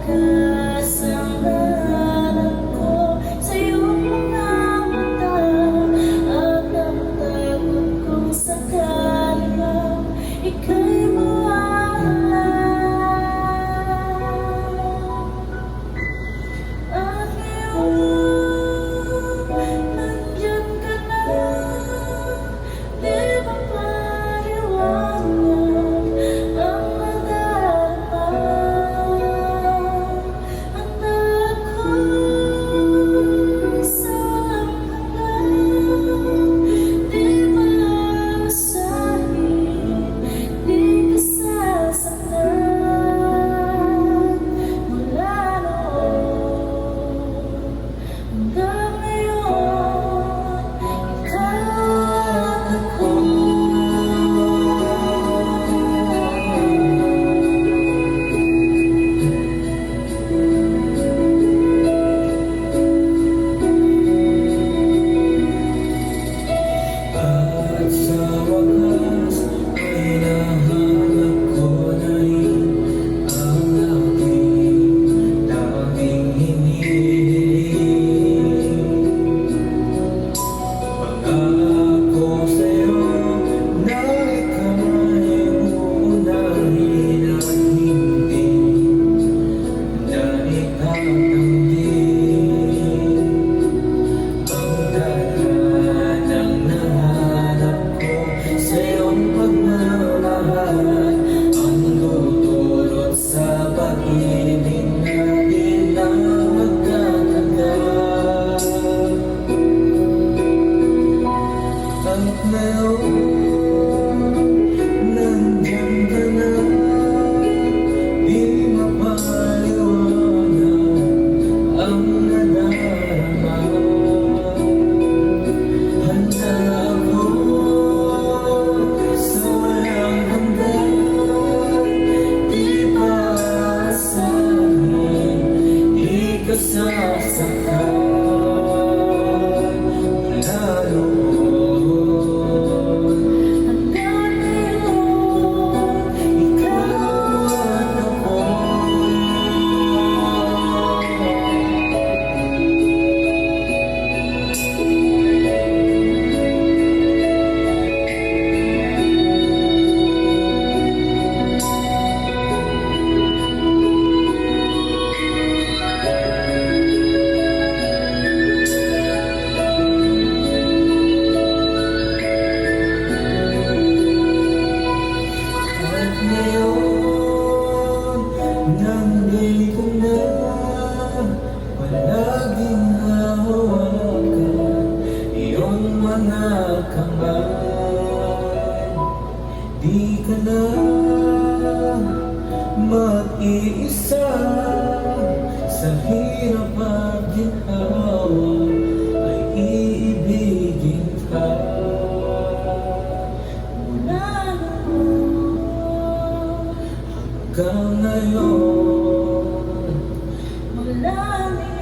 wakas ang hanap ko sa iyong mga mata at ang takot kong sakali bang ika'y mawala. At ngayon, nandiyan ka na, di ba paliwanag ang nadarama? Handa ako sa walang hanggan, di maasahin, di ka sasaktan. Mula noon hanggang ngayon, ikaw at ako. At sa wakas ay nahanap ko na rin ang laging hinihiling. Pag-ako sa'yo na ika'y uunahin at hindi na itatanggi. Ang dala ng nahanap ko sa iyong pagmamahal, ang dudulot sa pag-ibig na di na magtatagal. At ngayon, nandiyan ka na, di mapaliwanag ang nadarama. Handa ako sa walang hanggan, di maasahin, di ka sasaktan. Mula noon Hanggang ngayon, ikaw at ako. At ngayon, nandito na, palaging hahawakan iyong mga kamay. Di ka na mag-iisa sa hirap at ginhawa, ay iibigin ka. Mula noon Hanggang ngayon, mula ngayon.